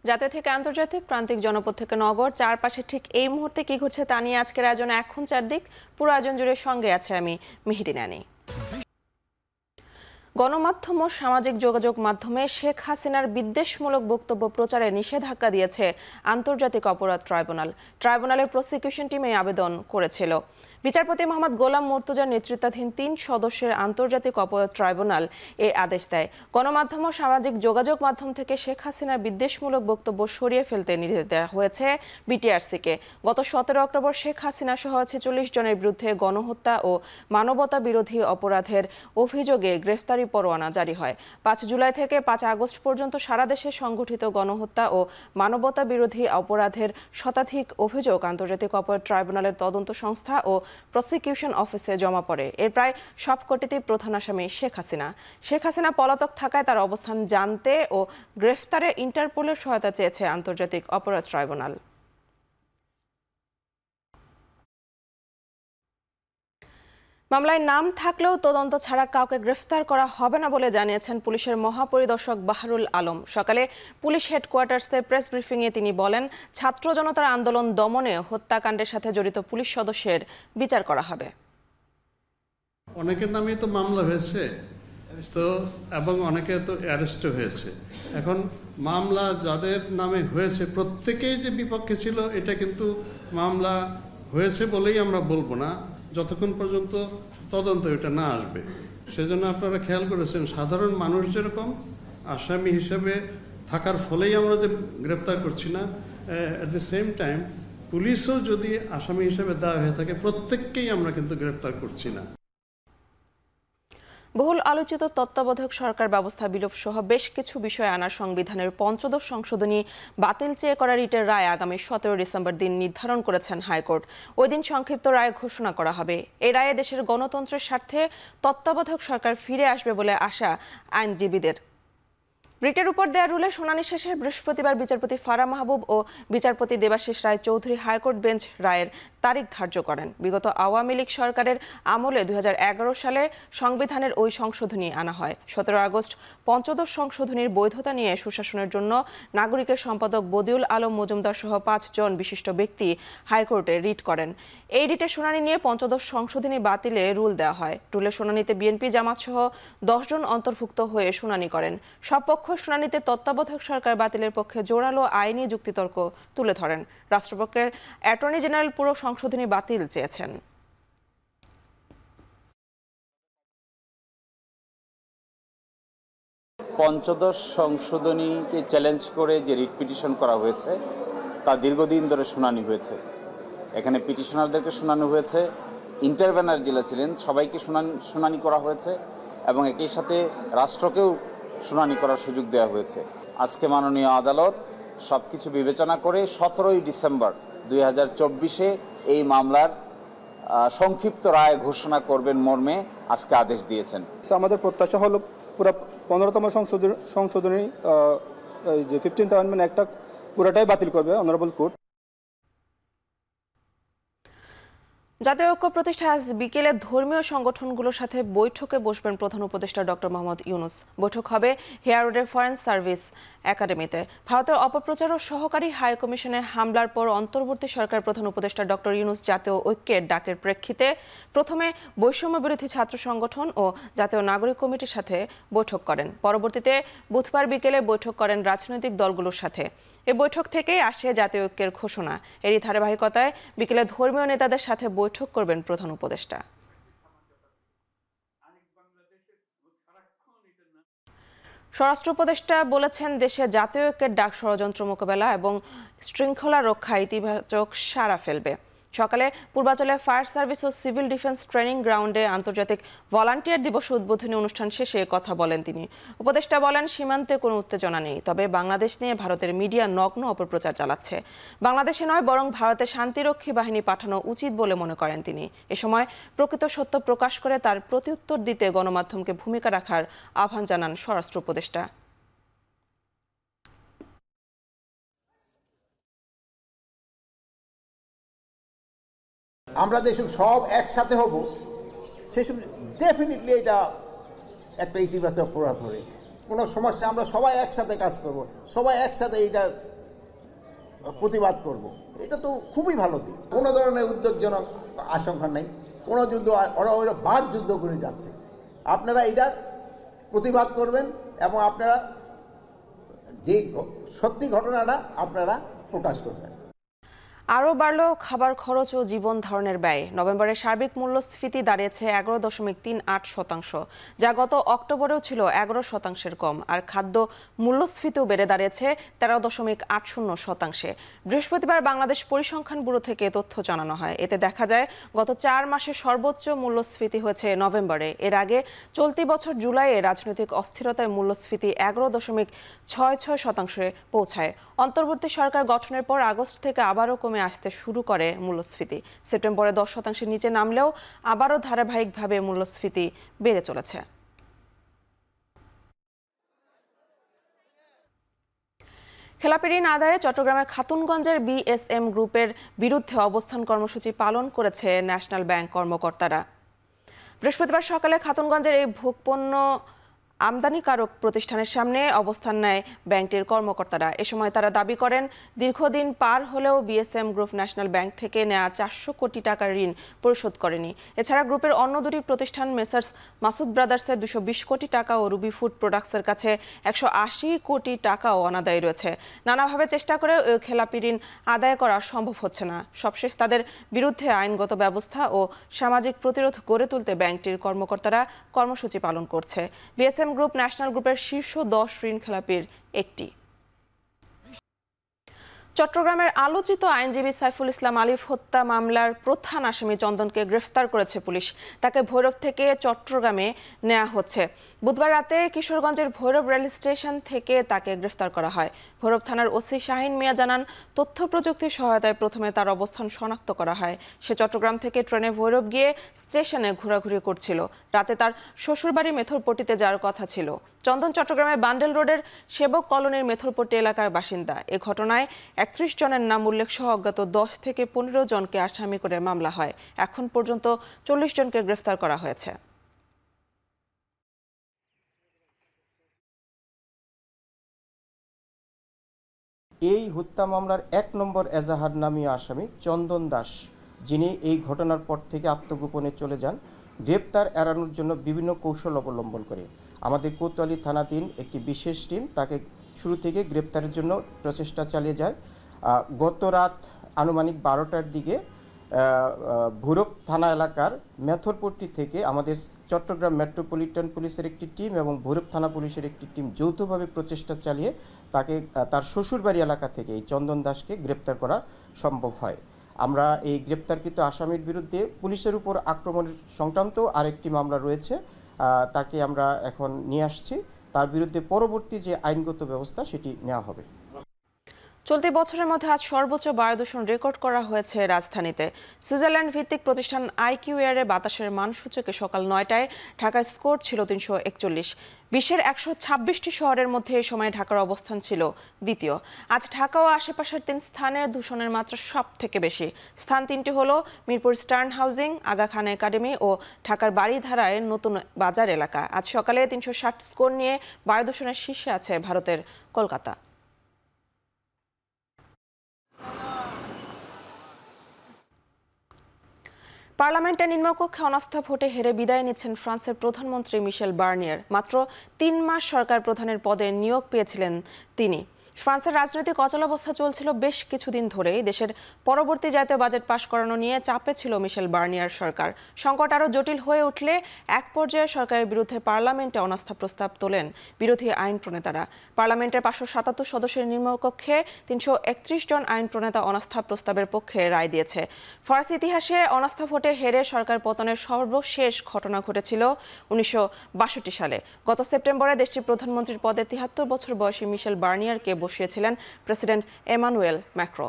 জাতীয় থেকে আন্তর্জাতিক, প্রান্তিক জনপদ থেকে নগর, চারপাশে ঠিক এই মুহূর্তে কি ঘটছে তা নিয়ে আজকের আয়োজনে এখন চারদিক। পুরো আয়োজন জুড়ে সঙ্গে আছে আমি মেহেদি নানি। গণমাধ্যম ও সামাজিক যোগাযোগ মাধ্যমে শেখ হাসিনার বিদ্বেষমূলক বক্তব্য প্রচারে নিষেধাজ্ঞা দিয়েছে আন্তর্জাতিক অপরাধ ট্রাইব্যুনাল। ট্রাইব্যুনালের প্রসিকিউশন টিম এই আবেদন করেছিল। বিচারপতি মোহাম্মদ গোলাম মুর্তজার নেতৃত্বাধীন ৩ সদস্যের আন্তর্জাতিক অপরাধ ট্রাইব্যুনাল এই আদেশ দেয়। গণমাধ্যম ও সামাজিক যোগাযোগ মাধ্যম থেকে শেখ হাসিনার বিদ্বেষমূলক বক্তব্য সরিয়ে ফেলতে নির্দেশ দেওয়া হয়েছে বিটিআরসিকে। গত ১৭ অক্টোবর শেখ হাসিনা সহ ৪৬ জনের বিরুদ্ধে গণহত্যা ও মানবতা বিরোধী অপরাধের অভিযোগে গ্রেফতারি পরোয়ানা জারি হয়। ৫ জুলাই থেকে ৫ আগস্ট পর্যন্ত সারা দেশে সংঘটিত গণহত্যা ও মানবতা বিরোধী অপরাধের শতাধিক অভিযোগ আন্তর্জাতিক অপরাধ ট্রাইব্যুনালের তদন্ত সংস্থা ও প্রসিকিউশন অফিসে জমা পড়ে। এর প্রায় সবকটিতেই প্রধান আসামি শেখ হাসিনা। শেখ হাসিনা পলাতক থাকায় তার অবস্থান জানতে ও গ্রেফতারে ইন্টারপোলের সহায়তা চেয়েছে আন্তর্জাতিক অপরাধ ট্রাইব্যুনাল। মামলায় নাম থাকলেও তদন্ত ছাড়া কাউকে গ্রেফতার করা হবে না বলে জানিয়েছেন পুলিশের মহাপরিদর্শক বাহারুল আলম। সকালে পুলিশ হেডকোয়ার্টার্সে প্রেস ব্রিফিংয়ে তিনি বলেন, ছাত্র জনতার আন্দোলন দমনে হত্যাকাণ্ডের সাথে জড়িত পুলিশ সদস্যের বিচার করা হবে। অনেকের নামে তো মামলা হয়েছে তো, এবং অনেকে তো অ্যারেস্টও হয়েছে। এখন মামলা যাদের নামে হয়েছে প্রত্যেকেই যে বিপক্ষে ছিল এটা কিন্তু মামলা হয়েছে বলেই আমরা বলবো না যতক্ষণ পর্যন্ত তদন্ত এটা না আসবে। সেজন্য আপনারা খেয়াল করেছেন সাধারণ মানুষ যেরকম আসামি হিসেবে থাকার ফলেই আমরা যে গ্রেপ্তার করছি না, অ্যাট দ্য সেম টাইম পুলিশও যদি আসামি হিসেবে দেওয়া হয়ে থাকে প্রত্যেককেই আমরা কিন্তু গ্রেপ্তার করছি না। বহুল আলোচিত তত্ত্বাবধায়ক সরকার ব্যবস্থা বিলোপ সহ বেশ কিছু বিষয় আনার সংবিধানের ৫ম সংশোধনী বাতিল চেয়ে করা রিটের রায় আগামী ১৭ ডিসেম্বর দিন নির্ধারণ করেছেন হাইকোর্ট। ওই দিন সংক্ষিপ্ত রায় ঘোষণা করা হবে। এই রায়ে দেশের গণতন্ত্রের স্বার্থে তত্ত্বাবধায়ক সরকার ফিরে আসবে বলে আশা আইনজীবীদের। রিটের উপর দেয়া রুলে শুনানি শেষে বৃহস্পতিবার বিচারপতি ফারা মাহবুব ও বিচারপতি দেবাশিস রায় চৌধুরী হাইকোর্ট বেঞ্চ রায়ের তারিখ ধার্য করেন। বিগত আওয়ামী লীগ সরকারের আমলে ২০১১ সালে সংবিধানের ওই সংশোধনী আনা হয়। ১৭ আগস্ট পঞ্চদশ সংশোধনীর বৈধতা নিয়ে সুশাসনের জন্য নাগরিকের সম্পাদক বদিউল আলম মজুমদার সহ ৫ জন বিশিষ্ট ব্যক্তি হাইকোর্টে রিট করেন। এই রিটের শুনানি নিয়ে পঞ্চদশ সংশোধনী বাতিলে রুল দেওয়া হয়। রুলের শুনানিতে বিএনপি জামাত সহ ১০ জন অন্তর্ভুক্ত হয়ে শুনানি করেন। সব পক্ষ শুনানিতে তত্ত্বাবধায়ক সরকার বাতিলের পক্ষে জোরালো আইনি যুক্তিতর্ক তুলে ধরেন। রাষ্ট্রপক্ষের অ্যাটর্নি জেনারেল পুরো সংশোধনী বাতিল চেয়েছেন। পঞ্চদশ সংশোধনীকে চ্যালেঞ্জ করে যে রিট পিটিশন করা হয়েছে তা দীর্ঘদিন ধরে শুনানি হয়েছে। এখানে পিটিশনারদেরকে শোনানো হয়েছে, ইন্টারভেনার জেলা ছিলেন সবাইকে শুনানি করা হয়েছে এবং একই সাথে রাষ্ট্রকেও শুনানি করার সুযোগ দেওয়া হয়েছে। আজকে মাননীয় আদালত সবকিছু বিবেচনা করে ১৭ই ডিসেম্বর ২০২৪ এই মামলার সংক্ষিপ্ত রায় ঘোষণা করবেন মর্মে আজকে আদেশ দিয়েছেন। আমাদের প্রত্যাশা হলো পুরো ১৫তম সংশোধনী যে 15th অ্যামেন্ডমেন্ট একটা পুরোটাই বাতিল করবে অনারেবল কোর্ট। জাতীয় ঐক্য প্রতিষ্ঠা আজ বিকেলে ধর্মীয় সংগঠনগুলোর সাথে বৈঠকে বসবেন প্রধান উপদেষ্টা ডক্টর মোহাম্মদ ইউনূস। বৈঠক হবে হেয়ার রোডের ফরেন সার্ভিস একাডেমিতে। ভারতের অপপ্রচার ও সহকারী হাই কমিশনে হামলার পর অন্তর্বর্তী সরকার প্রধান উপদেষ্টা ডক্টর ইউনূস জাতীয় ঐক্যের ডাকের প্রেক্ষিতে প্রথমে বৈষম্য বিরোধী ছাত্র সংগঠন ও জাতীয় নাগরিক কমিটির সাথে বৈঠক করেন। পরবর্তীতে বুধবার বিকেলে বৈঠক করেন রাজনৈতিক দলগুলোর সাথে। এ বৈঠক থেকেই আসে জাতীয় ঐক্যের ঘোষণা। এরই ধারাবাহিকতায় বিকেলে ধর্মীয় নেতাদের সাথে বৈঠক করবেন প্রধান উপদেষ্টা। স্বরাষ্ট্র উপদেষ্টা বলেছেন, দেশে জাতীয় ঐক্যের ডাক ষড়যন্ত্র মোকাবেলা এবং শৃঙ্খলা রক্ষা ইতিবাচক সাড়া ফেলবে। সকালে পূর্বাঞ্চলে ফায়ার সার্ভিস ও সিভিল ডিফেন্স ট্রেনিং গ্রাউন্ডে আন্তর্জাতিক ভলান্টিয়ার দিবস উদ্বোধনী অনুষ্ঠান শেষে কথা বলেন তিনি। উপদেষ্টা বলেন, সীমান্তে কোনো উত্তেজনা নেই, তবে বাংলাদেশ নিয়ে ভারতের মিডিয়া নগ্ন অপপ্রচার চালাচ্ছে। বাংলাদেশে নয় বরং ভারতে শান্তিরক্ষী বাহিনী পাঠানো উচিত বলে মনে করেন তিনি। এ সময় প্রকৃত সত্য প্রকাশ করে তার প্রত্যুত্তর দিতে গণমাধ্যমকে ভূমিকা রাখার আহ্বান জানান স্বরাষ্ট্র উপদেষ্টা। আমরা যেসব সব একসাথে হব সেসব ডেফিনেটলি এটা একটা ইতিবাচক প্রভাব পড়ে। কোনো সমস্যা আমরা সবাই একসাথে কাজ করব, সবাই একসাথে এইটার প্রতিবাদ করব। এটা তো খুবই ভালো দিক, কোনো ধরনের উদ্বেগজনক আশঙ্কা নেই, কোনো যুদ্ধ ওরা বাদ যুদ্ধ করে যাচ্ছে। আপনারা এটার প্রতিবাদ করবেন এবং আপনারা যে সত্যি ঘটনাটা আপনারা প্রকাশ করবেন। আরও বাড়ল খাবার খরচ ও জীবন ধারণের ব্যয়। নভেম্বরের সার্বিক মূল্যস্ফীতি দাঁড়িয়েছে 11.38%, যা গত অক্টোবরেও ছিল 11% কম। আর খাদ্য মূল্যস্ফীতিও বেড়ে দাঁড়িয়েছে 13.80%। বৃহস্পতিবার বাংলাদেশ পরিসংখ্যান ব্যুরো থেকে তথ্য জানানো হয়। এতে দেখা যায় গত 4 মাসে সর্বোচ্চ মূল্যস্ফীতি হয়েছে নভেম্বরে। এর আগে চলতি বছর জুলাইয়ে রাজনৈতিক অস্থিরতায় মূল্যস্ফীতি 11.66% পৌঁছায়। অন্তর্বর্তী সরকার গঠনের পর আগস্ট থেকে আবারও কমে আসতে শুরু করে মূল্যস্ফীতি। সেপ্টেম্বরে 10%-এর নিচে নামলেও আবারও ধারাবাহিকভাবে মূল্যস্ফীতি বেড়ে চলেছে। খেলাপি ঋণ আদায়ে চট্টগ্রামের খাতুনগঞ্জের বিএসএম গ্রুপের বিরুদ্ধে অবস্থান কর্মসূচি পালন করেছে ন্যাশনাল ব্যাংক কর্মকর্তারা। বৃহস্পতিবার সকালে খাতুনগঞ্জের এই ভোগপণ্য আমদানিকারক প্রতিষ্ঠানের সামনে অবস্থান নেয় ব্যাংকটির কর্মকর্তারা। এ সময় তারা দাবি করেন, দীর্ঘদিন পার হলেও বিএসএম গ্রুপ ন্যাশনাল ব্যাংক থেকে নেওয়া 400 কোটি টাকার ঋণ পরিশোধ করেনি। এছাড়া গ্রুপের অন্য দুটি প্রতিষ্ঠান মেসার্স মাসুদ ব্রাদার্সের 220 কোটি টাকা ও রুবি ফুড প্রোডাক্টসের কাছে 180 কোটি টাকাও অনাদায়ী রয়েছে। নানাভাবে চেষ্টা করে খেলাপি ঋণ আদায় করা সম্ভব হচ্ছে না। সবশেষ তাদের বিরুদ্ধে আইনগত ব্যবস্থা ও সামাজিক প্রতিরোধ গড়ে তুলতে ব্যাংকটির কর্মকর্তারা কর্মসূচি পালন করছে। বিএসএম গ্রুপ ন্যাশনাল গ্রুপের শীর্ষ 10 ঋণ খেলাপির একটি। চট্টগ্রামের আলোচিত আইনজীবী সাইফুল ইসলাম আলিফ হত্যা মামলার প্রধান আসামি চন্দনকে গ্রেফতার করেছে পুলিশ। তাকে ভৈরব থেকে চট্টগ্রামে নেওয়া হচ্ছে। বুধবার রাতে কিশোরগঞ্জের ভৈরব রেল স্টেশন থেকে তাকে গ্রেফতার করা হয়। ভৈরব থানার ওসি শাহিন মিয়া জানান, তথ্য প্রযুক্তির সহায়তায় প্রথমে তার অবস্থান শনাক্ত করা হয়। সে চট্টগ্রাম থেকে ট্রেনে ভৈরব গিয়ে স্টেশনে ঘোরাঘুরি করছিল। রাতে তার শ্বশুরবাড়ি মেথরপট্টিতে যাওয়ার কথা ছিল। চন্দন চট্টগ্রামের বান্ডেল রোডের সেবক কলোনির মেথরপট্টি এলাকার বাসিন্দা। এ ঘটনায় 31 জনের নাম উল্লেখ সহ অজ্ঞাত 10 থেকে 15 জনকে আসামি করে মামলা হয়। এখন পর্যন্ত 40 জনকে গ্রেফতার করা হয়েছে। এই হত্যা মামলার 1 নম্বর এজাহার নামী আসামি চন্দন দাস, যিনি এই ঘটনার পর থেকে আত্মগোপনে চলে যান, গ্রেপ্তার এড়ানোর জন্য বিভিন্ন কৌশল অবলম্বন করে আমাদের কোতোয়ালি থানাধীন একটি বিশেষ টিম তাকে শুরু থেকে গ্রেপ্তারের জন্য প্রচেষ্টা চালিয়ে যায়। গত রাত আনুমানিক 12টার দিকে ভৈরব থানা এলাকার মেথরপট্টি থেকে আমাদের চট্টগ্রাম মেট্রোপলিটন পুলিশের একটি টিম এবং ভৈরব থানা পুলিশের একটি টিম যৌথভাবে প্রচেষ্টা চালিয়ে তাকে তার শ্বশুরবাড়ি এলাকা থেকে এই চন্দন দাসকে গ্রেপ্তার করা সম্ভব হয়। আমরা এই গ্রেপ্তারকৃত আসামির বিরুদ্ধে পুলিশের উপর আক্রমণের সংক্রান্ত আরেকটি মামলা রয়েছে, তাকে আমরা এখন নিয়ে আসছি। তার বিরুদ্ধে পরবর্তী যে আইনগত ব্যবস্থা সেটি নেওয়া হবে। চলতি বছরের মধ্যে আজ সর্বোচ্চ বায়ু দূষণ রেকর্ড করা হয়েছে রাজধানীতে। সুইজারল্যান্ড ভিত্তিক প্রতিষ্ঠান আইকিউ এয়ারে বাতাসের মান সূচকে সকাল 9টায় ঢাকার স্কোর ছিল 341। বিশ্বের 126টি শহরের মধ্যে এই সময় ঢাকার অবস্থান ছিল দ্বিতীয়। আজ ঢাকা ও আশেপাশের 3 স্থানে দূষণের মাত্রা সব থেকে বেশি। স্থান 3টি হলো Mirpur stern housing, Aga Khan academy ও ঢাকার বাড়িধারায় নতুন বাজার এলাকা। আজ সকালে 360 স্কোর নিয়ে বায়ু দূষণের শীর্ষে আছে ভারতের কলকাতা। পার্লামেন্টের নিম্নকক্ষে অনাস্থা ভোটে হেরে বিদায় নিচ্ছেন ফ্রান্সের প্রধানমন্ত্রী মিশেল বার্নিয়ার। মাত্র 3 মাস সরকার প্রধানের পদে নিয়োগ পেয়েছিলেন তিনি। ফ্রান্সের রাজনৈতিক অচলাবস্থা চলছিল বেশ কিছুদিন ধরেই। দেশের পরবর্তী জাতীয় বাজেট পাশ করানো নিয়ে চাপে ছিল মিশেল বার্নিয়ার সরকার। সংকট আরও জটিল হয়ে উঠলে এক পর্যায়ে সরকারের বিরুদ্ধে পার্লামেন্টে অনাস্থা প্রস্তাব তোলেন বিরোধী আইন প্রণেতারা। পার্লামেন্টের 577 সদস্যের নিম্নকক্ষে 331 জন আইন প্রণেতা অনাস্থা প্রস্তাবের পক্ষে রায় দিয়েছে। ফরাসি ইতিহাসে অনাস্থা ভোটে হেরে সরকার পতনের সর্বশেষ ঘটনা ঘটেছিল 1962 সালে। গত সেপ্টেম্বরে দেশটির প্রধানমন্ত্রীর পদে 73 বছর বয়সী মিশেল বার্নিয়ারকে বসিয়েছিলেন প্রেসিডেন্ট এমানুয়েল ম্যাক্রো।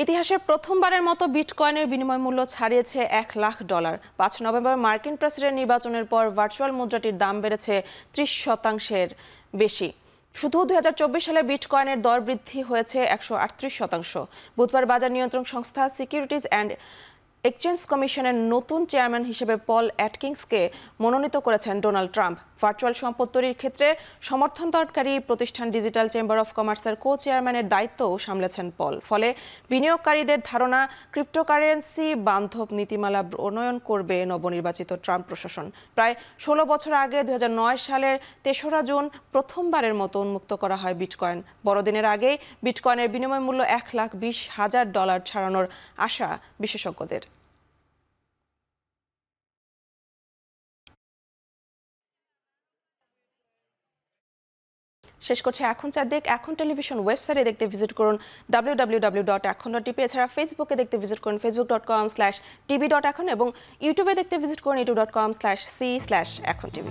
ইতিহাসে প্রথমবারের মতো বিটকয়েনের বিনিময় মূল্য ছাড়িয়েছে $1,00,000। 5 নভেম্বর মার্কিন প্রেসিডেন্ট নির্বাচনের পর ভার্চুয়াল মুদ্রাটির দাম বেড়েছে 30% বেশি। শুধু 2024 সালে বিটকয়েনের দর বৃদ্ধি হয়েছে 138%। বুধবার বাজার নিয়ন্ত্রক সংস্থা সিকিউরিটিজ অ্যান্ড এক্সচেঞ্জ কমিশনের নতুন চেয়ারম্যান হিসেবে পল অ্যাটকিন্সকে মনোনীত করেছেন ডোনাল্ড ট্রাম্প। ভার্চুয়াল সম্পদ তৈরির ক্ষেত্রে সমর্থনকারী প্রতিষ্ঠান ডিজিটাল চেম্বার অফ কমার্সের কো চেয়ারম্যানের দায়িত্বও সামলেছেন পল। ফলে বিনিয়োগকারীদের ধারণা ক্রিপ্টোকারেন্সি বান্ধব নীতিমালা প্রণয়ন করবে নবনির্বাচিত ট্রাম্প প্রশাসন। প্রায় 16 বছর আগে 2009 সালের 3রা জুন প্রথমবারের মতো উন্মুক্ত করা হয় বিটকয়েন। বড়দিনের আগেই বিটকয়েনের বিনিময় মূল্য $1,20,000 ছাড়ানোর আশা বিশেষজ্ঞদের। শেষ করছে এখন চারদিক। এখন টেলিভিশন ওয়েবসাইটে দেখতে ভিজিট করুন www.এখন.tv। এছাড়া ফেসবুকে দেখতে ভিজিট করুন facebook.com/tv.এখন এবং ইউটিউবে দেখতে ভিজিট করুন youtube.com/c/এখন tv।